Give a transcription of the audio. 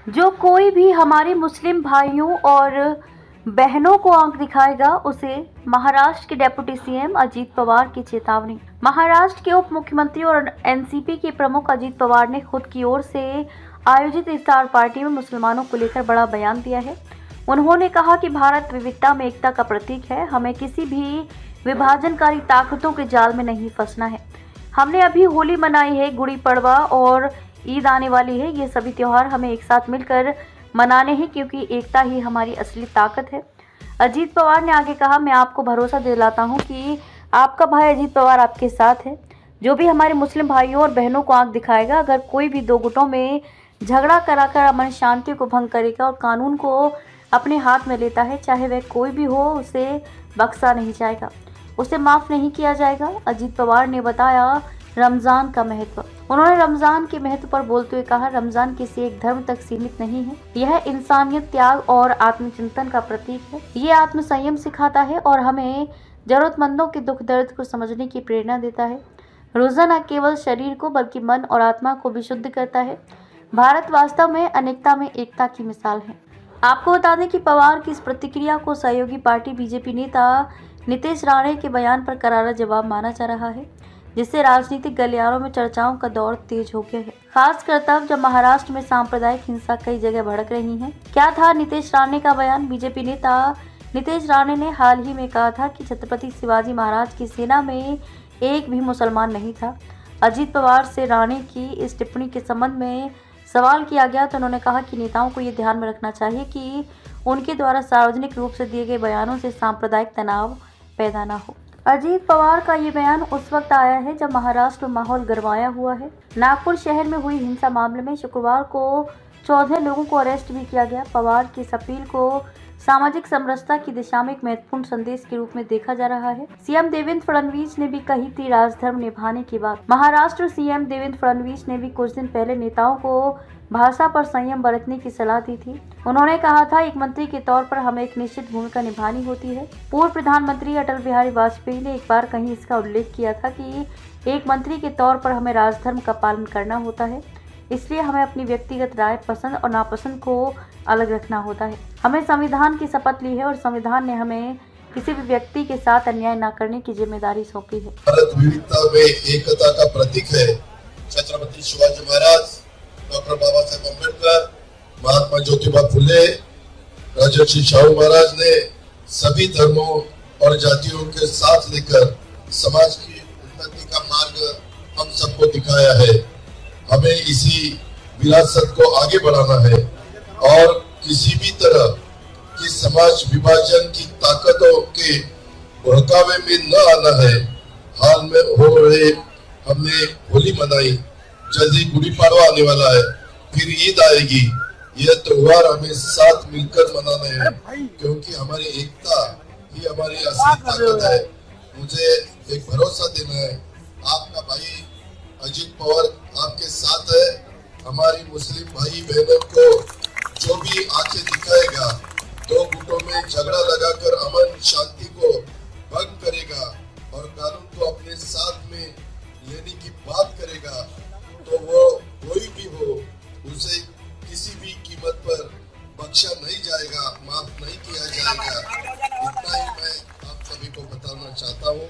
जो कोई भी हमारे मुस्लिम भाइयों और बहनों को आंख दिखाएगा उसे महाराष्ट्र के डिप्टी सीएम अजीत पवार की चेतावनी। महाराष्ट्र के उप मुख्यमंत्री और एनसीपी के प्रमुख अजीत पवार ने खुद की ओर से आयोजित इफ्तार पार्टी में मुसलमानों को लेकर बड़ा बयान दिया है। उन्होंने कहा कि भारत विविधता में एकता का प्रतीक है, हमें किसी भी विभाजनकारी ताकतों के जाल में नहीं फंसना है। हमने अभी होली मनाई है, गुड़ी पड़वा और ईद आने वाली है। ये सभी त्योहार हमें एक साथ मिलकर मनाने हैं क्योंकि एकता ही हमारी असली ताकत है। अजीत पवार ने आगे कहा, मैं आपको भरोसा दिलाता हूं कि आपका भाई अजीत पवार आपके साथ है। जो भी हमारे मुस्लिम भाइयों और बहनों को आंख दिखाएगा, अगर कोई भी दो गुटों में झगड़ा कराकर अमन शांति को भंग करेगा और कानून को अपने हाथ में लेता है, चाहे वह कोई भी हो, उसे बख्शा नहीं जाएगा, उसे माफ नहीं किया जाएगा। अजीत पवार ने बताया रमजान का महत्व। उन्होंने रमजान के महत्व पर बोलते हुए कहा, रमजान किसी एक धर्म तक सीमित नहीं है, यह इंसानियत, त्याग और आत्मचिंतन का प्रतीक है। ये आत्म संयम सिखाता है और हमें जरूरतमंदों के दुख दर्द को समझने की प्रेरणा देता है। रोजा न केवल शरीर को बल्कि मन और आत्मा को भी शुद्ध करता है। भारत वास्तव में अनेकता में एकता की मिसाल है। आपको बता दें कि पवार की इस प्रतिक्रिया को सहयोगी पार्टी बीजेपी नेता नीतीश राणे के बयान पर करारा जवाब माना जा रहा है, जिससे राजनीतिक गलियारों में चर्चाओं का दौर तेज हो गया है, खासकर तब जब महाराष्ट्र में सांप्रदायिक हिंसा कई जगह भड़क रही है। क्या था नीतीश राणे का बयान? बीजेपी नेता नीतीश राणे ने हाल ही में कहा था कि छत्रपति शिवाजी महाराज की सेना में एक भी मुसलमान नहीं था। अजीत पवार से राणे की इस टिप्पणी के संबंध में सवाल किया गया तो उन्होंने कहा कि नेताओं को ये ध्यान में रखना चाहिए कि उनके द्वारा सार्वजनिक रूप से दिए गए बयानों से सांप्रदायिक तनाव पैदा न हो। अजीत पवार का ये बयान उस वक्त आया है जब महाराष्ट्र में माहौल गरमाया हुआ है। नागपुर शहर में हुई हिंसा मामले में शुक्रवार को 14 लोगों को अरेस्ट भी किया गया। पवार की इस अपील को सामाजिक समरसता की दिशा में एक महत्वपूर्ण संदेश के रूप में देखा जा रहा है। सीएम देवेंद्र फडणवीस ने भी कही थी राजधर्म निभाने की बात। महाराष्ट्र सीएम देवेंद्र फडणवीस ने भी कुछ दिन पहले नेताओं को भाषा पर संयम बरतने की सलाह दी थी। उन्होंने कहा था, एक मंत्री के तौर पर हमें एक निश्चित भूमिका निभानी होती है। पूर्व प्रधानमंत्री अटल बिहारी वाजपेयी ने एक बार कहीं इसका उल्लेख किया था कि एक मंत्री के तौर पर हमें राजधर्म का पालन करना होता है, इसलिए हमें अपनी व्यक्तिगत राय, पसंद और नापसंद को अलग रखना होता है। हमें संविधान की शपथ ली है और संविधान ने हमें किसी भी व्यक्ति के साथ अन्याय न करने की जिम्मेदारी सौंपी है। भारत विविधता में एकता का प्रतीक है। छत्रपति शिवाजी महाराज, डॉक्टर बाबा साहेब अम्बेडकर, महात्मा ज्योतिबा फुले, राजर्षि शाहू महाराज ने सभी धर्मों और जातियों के साथ लेकर समाज की उन्नति का मार्ग हम सबको दिखाया है। हमें इसी विरासत को आगे बढ़ाना है और किसी भी तरह की समाज विभाजन की ताकतों के भड़कावे में न आना है। हाल में हो रहे हमने होली मनाई, जल्दी गुड़ी पड़वा आने वाला है, फिर ईद आएगी। यह त्योहार हमें साथ मिलकर मनाना है क्योंकि हमारी एकता ही हमारी असली ताकत है। मुझे एक भरोसा देना है, आपका भाई अजीत पवार आपके साथ है। हमारी मुस्लिम भाई बहनों को जो भी आंखें दिखाएगा, दो गुटों में झगड़ा लगाकर अमन शांति को भंग करेगा और कानून को अपने साथ में लेने की बात करेगा, तो वो कोई भी हो, उसे किसी भी कीमत पर बख्शा नहीं जाएगा, माफ नहीं किया जाएगा। इतना ही मैं आप सभी को बताना चाहता हूँ।